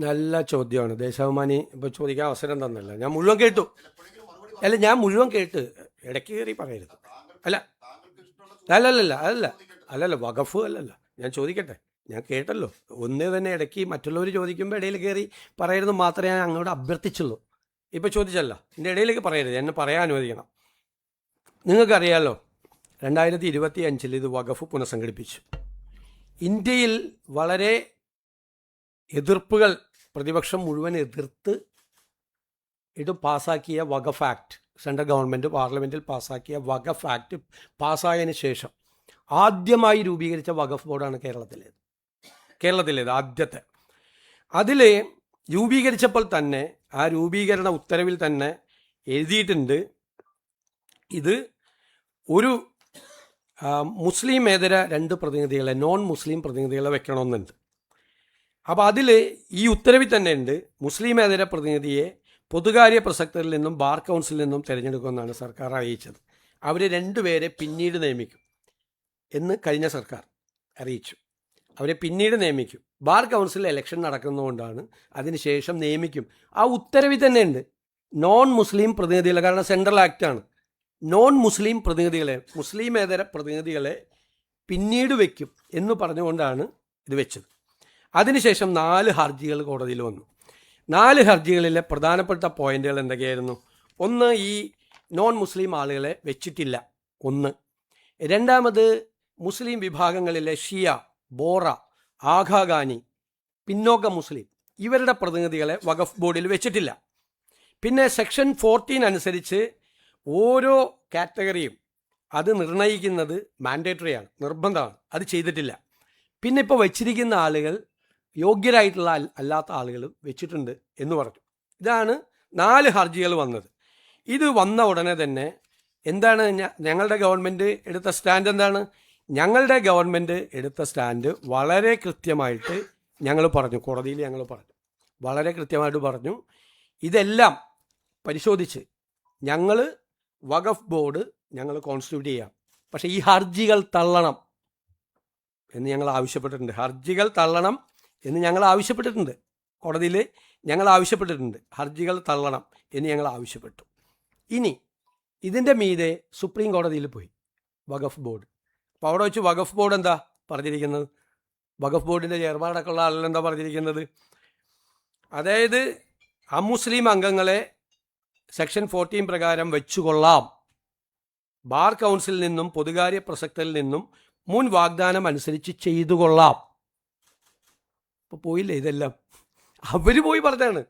നല്ല ചോദ്യമാണ്. ദേശാഭിമാനി ഇപ്പോൾ ചോദിക്കാൻ അവസരം തന്നല്ല. ഞാൻ മുഴുവൻ കേട്ടു. അല്ല, ഞാൻ മുഴുവൻ കേട്ട്. ഇടയ്ക്ക് കയറി പറയരുത്. അല്ല അല്ലല്ല അതല്ല അല്ലല്ല വഖഫ് അല്ലല്ല. ഞാൻ ചോദിക്കട്ടെ, ഞാൻ കേട്ടല്ലോ. ഒന്നേ തന്നെ ഇടയ്ക്ക് മറ്റുള്ളവർ ചോദിക്കുമ്പോൾ ഇടയിൽ കയറി പറയരുത് മാത്രമേ ഞാൻ അങ്ങോട്ട് അഭ്യർത്ഥിച്ചുള്ളൂ. ഇപ്പോൾ ചോദിച്ചല്ല, എൻ്റെ ഇടയിലേക്ക് പറയരുത്, എന്നെ പറയാൻ അനുവദിക്കണം. നിങ്ങൾക്കറിയാമല്ലോ, 2025 ഇത് വഖഫ് പുനഃസംഘടിപ്പിച്ചു. ഇന്ത്യയിൽ വളരെ എതിർപ്പുകൾ, പ്രതിപക്ഷം മുഴുവൻ എതിർത്ത് ഇത് പാസ്സാക്കിയ വഖഫ് ആക്ട്, സെൻട്രൽ ഗവൺമെൻറ് പാർലമെൻറ്റിൽ പാസ്സാക്കിയ വഖഫ് ആക്ട് പാസ്സായതിനു ശേഷം ആദ്യമായി രൂപീകരിച്ച വഖഫ് ബോർഡാണ് കേരളത്തിലേത് ആദ്യത്തെ. അതിൽ രൂപീകരിച്ചപ്പോൾ തന്നെ ആ രൂപീകരണ ഉത്തരവിൽ തന്നെ എഴുതിയിട്ടുണ്ട്, ഇത് ഒരു മുസ്ലിമേതര 2 പ്രതിനിധികളെ, നോൺ മുസ്ലിം പ്രതിനിധികളെ വെക്കണമെന്നുണ്ട്. അപ്പോൾ അതിൽ ഈ ഉത്തരവിൽ തന്നെ ഉണ്ട്, മുസ്ലിമേതര പ്രതിനിധിയെ പൊതുകാര്യ പ്രസക്തരിൽ നിന്നും ബാർ കൗൺസിലിൽ നിന്നും തിരഞ്ഞെടുക്കുമെന്നാണ് സർക്കാർ അറിയിച്ചത്. അവർ 2 പേരെ പിന്നീട് നിയമിക്കും എന്ന് കഴിഞ്ഞ സർക്കാർ അറിയിച്ചു. അവരെ പിന്നീട് നിയമിക്കും. ബാർ കൗൺസിൽ ഇലക്ഷൻ നടക്കുന്നതുകൊണ്ടാണ് അതിനുശേഷം നിയമിക്കും. ആ ഉത്തരവിൽ തന്നെ ഉണ്ട് നോൺ മുസ്ലിം പ്രതിനിധികളെ, കാരണം സെൻട്രൽ ആക്റ്റാണ്. നോൺ മുസ്ലിം പ്രതിനിധികളെ, മുസ്ലിമേതര പ്രതിനിധികളെ പിന്നീട് വയ്ക്കും എന്ന് പറഞ്ഞുകൊണ്ടാണ് ഇത് വെച്ചത്. അതിനുശേഷം 4 ഹർജികൾ കോടതിയിൽ വന്നു. 4 ഹർജികളിലെ പ്രധാനപ്പെട്ട പോയിന്റുകൾ എന്തൊക്കെയായിരുന്നു? ഒന്ന്, ഈ നോൺ മുസ്ലിം ആളുകളെ വെച്ചിട്ടില്ല. ഒന്ന്. രണ്ടാമത്, മുസ്ലിം വിഭാഗങ്ങളിലെ ഷിയ, ബോറ, ആഘാഖാനി, പിന്നോക്ക മുസ്ലിം ഇവരുടെ പ്രതിനിധികളെ വഖഫ് ബോർഡിൽ വെച്ചിട്ടില്ല. പിന്നെ സെക്ഷൻ 14 അനുസരിച്ച് ഓരോ കാറ്റഗറിയും അത് നിർണ്ണയിക്കുന്നത് മാൻഡേറ്ററിയാണ്, നിർബന്ധമാണ്. അത് ചെയ്തിട്ടില്ല. പിന്നെ ഇപ്പോൾ വെച്ചിരിക്കുന്ന ആളുകൾ യോഗ്യരായിട്ടുള്ള അല്ലാത്ത ആളുകൾ വെച്ചിട്ടുണ്ട് എന്ന് പറഞ്ഞു. ഇതാണ് 4 ഹർജികൾ വന്നത്. ഇത് വന്ന ഉടനെ തന്നെ എന്താണ് ഞങ്ങളുടെ ഗവൺമെൻറ് എടുത്ത സ്റ്റാൻഡ്? എന്താണ് ഞങ്ങളുടെ ഗവൺമെൻറ് എടുത്ത സ്റ്റാൻഡ്? വളരെ കൃത്യമായിട്ട് ഞങ്ങൾ പറഞ്ഞു, കോടതിയിൽ ഞങ്ങൾ പറഞ്ഞു, വളരെ കൃത്യമായിട്ട് പറഞ്ഞു, ഇതെല്ലാം പരിശോധിച്ച് ഞങ്ങൾ വഖഫ് ബോർഡ് ഞങ്ങൾ കോൺസ്റ്റിറ്റ്യൂട്ട് ചെയ്യാം, പക്ഷേ ഈ ഹർജികൾ തള്ളണം എന്ന് ഞങ്ങൾ ആവശ്യപ്പെട്ടിട്ടുണ്ട്. ഹർജികൾ തള്ളണം എന്ന് ഞങ്ങൾ ആവശ്യപ്പെട്ടിട്ടുണ്ട്. കോടതിയിൽ ഞങ്ങൾ ആവശ്യപ്പെട്ടിട്ടുണ്ട്, ഹർജികൾ തള്ളണം എന്ന് ഞങ്ങൾ ആവശ്യപ്പെട്ടു. ഇനി ഇതിൻ്റെ മീതെ സുപ്രീം കോടതിയിൽ പോയി വഖഫ് ബോർഡ്. അപ്പോൾ അവിടെ വെച്ച് വഖഫ് ബോർഡ് എന്താ പറഞ്ഞിരിക്കുന്നത്? വഖഫ് ബോർഡിൻ്റെ ചെയർമാനടക്കമുള്ള ആളുകളെന്താ പറഞ്ഞിരിക്കുന്നത്? അതായത് അമുസ്ലിം അംഗങ്ങളെ സെക്ഷൻ 14 പ്രകാരം വെച്ചുകൊള്ളാം, ബാർ കൗൺസിലിൽ നിന്നും പൊതുകാര്യ പ്രസക്തരിൽ നിന്നും മുൻ വാഗ്ദാനം അനുസരിച്ച് ചെയ്തു കൊള്ളാം. ഇപ്പോൾ പോയില്ലേ ഇതെല്ലാം? അവർ പോയി പറഞ്ഞാണ്,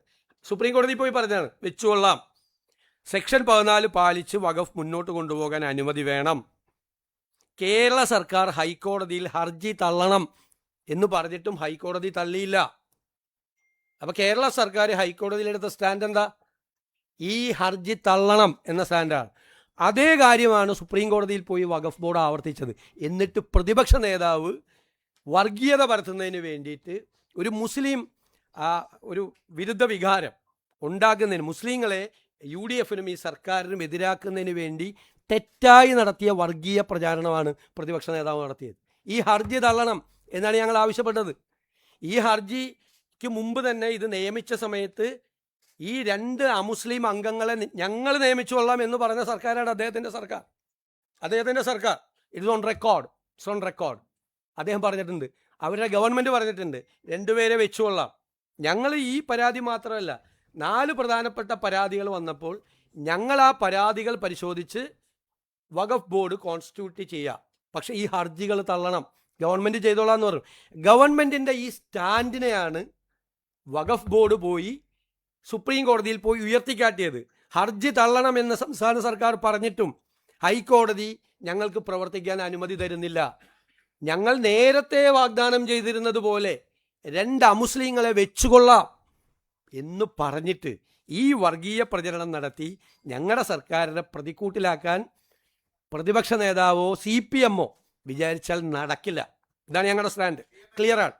സുപ്രീം കോടതി പോയി പറഞ്ഞാണ് വെച്ചുകൊള്ളാം. സെക്ഷൻ 14 പാലിച്ച് വഖഫ് മുന്നോട്ട് കൊണ്ടുപോകാൻ അനുമതി വേണം. കേരള സർക്കാർ ഹൈക്കോടതിയിൽ ഹർജി തള്ളണം എന്ന് പറഞ്ഞിട്ടും ഹൈക്കോടതി തള്ളിയില്ല. അപ്പോൾ കേരള സർക്കാർ ഹൈക്കോടതിയിലെടുത്ത സ്റ്റാൻഡ് എന്താ? ഈ ഹർജി തള്ളണം എന്ന സ്റ്റാൻഡാണ്. അതേ കാര്യമാണ് സുപ്രീം കോടതിയിൽ പോയി വഖഫ് ബോർഡ് ആവർത്തിച്ചത്. എന്നിട്ട് പ്രതിപക്ഷ നേതാവ് വർഗീയത പരത്തുന്നതിന് വേണ്ടിയിട്ട് ഒരു മുസ്ലിം ഒരു വിരുദ്ധ വികാരം ഉണ്ടാക്കുന്നതിന്, മുസ്ലിങ്ങളെ UDFനും ഈ സർക്കാരിനും എതിരാക്കുന്നതിന് വേണ്ടി തെറ്റായി നടത്തിയ വർഗീയ പ്രചാരണമാണ് പ്രതിപക്ഷ നേതാവ് നടത്തിയത്. ഈ ഹർജി തള്ളണം എന്നാണ് ഞങ്ങൾ ആവശ്യപ്പെട്ടത്. ഈ ഹർജിക്ക് മുമ്പ് തന്നെ ഇത് നിയമിച്ച സമയത്ത് ഈ 2 അമുസ്ലിം അംഗങ്ങളെ ഞങ്ങൾ നിയമിച്ചു കൊള്ളാം എന്ന് പറഞ്ഞ സർക്കാരാണ് അദ്ദേഹത്തിൻ്റെ സർക്കാർ. It's on record. അദ്ദേഹം പറഞ്ഞിട്ടുണ്ട്, അവരുടെ ഗവൺമെൻറ് പറഞ്ഞിട്ടുണ്ട് 2 പേരെ വെച്ചുകൊള്ളാം. ഞങ്ങൾ ഈ പരാതി മാത്രമല്ല, 4 പ്രധാനപ്പെട്ട പരാതികൾ വന്നപ്പോൾ ഞങ്ങൾ ആ പരാതികൾ പരിശോധിച്ച് വഖഫ് ബോർഡ് കോൺസ്റ്റിറ്റ്യൂട്ട് ചെയ്യാം, പക്ഷേ ഈ ഹർജികൾ തള്ളണം, ഗവൺമെൻറ് ചെയ്തോളാം എന്ന് പറഞ്ഞു. ഗവൺമെൻറ്റിൻ്റെ ഈ സ്റ്റാൻഡിനെയാണ് വഖഫ് ബോർഡ് പോയി സുപ്രീം കോടതിയിൽ പോയി ഉയർത്തിക്കാട്ടിയത്. ഹർജി തള്ളണമെന്ന് സംസ്ഥാന സർക്കാർ പറഞ്ഞിട്ടും ഹൈക്കോടതി ഞങ്ങൾക്ക് പ്രവർത്തിക്കാൻ അനുമതി തരുന്നില്ല. ഞങ്ങൾ നേരത്തെ വാഗ്ദാനം ചെയ്തിരുന്നത് പോലെ 2 അമുസ്ലിങ്ങളെ വെച്ചുകൊള്ളാം എന്ന് പറഞ്ഞിട്ട് ഈ വർഗീയ പ്രചരണം നടത്തി ഞങ്ങളുടെ സർക്കാരിനെ പ്രതിക്കൂട്ടിലാക്കാൻ പ്രതിപക്ഷ നേതാവോ CPMോ വിചാരിച്ചാൽ നടക്കില്ല. ഇതാണ് ഞങ്ങളുടെ സ്റ്റാൻഡ്. ക്ലിയറാണ്.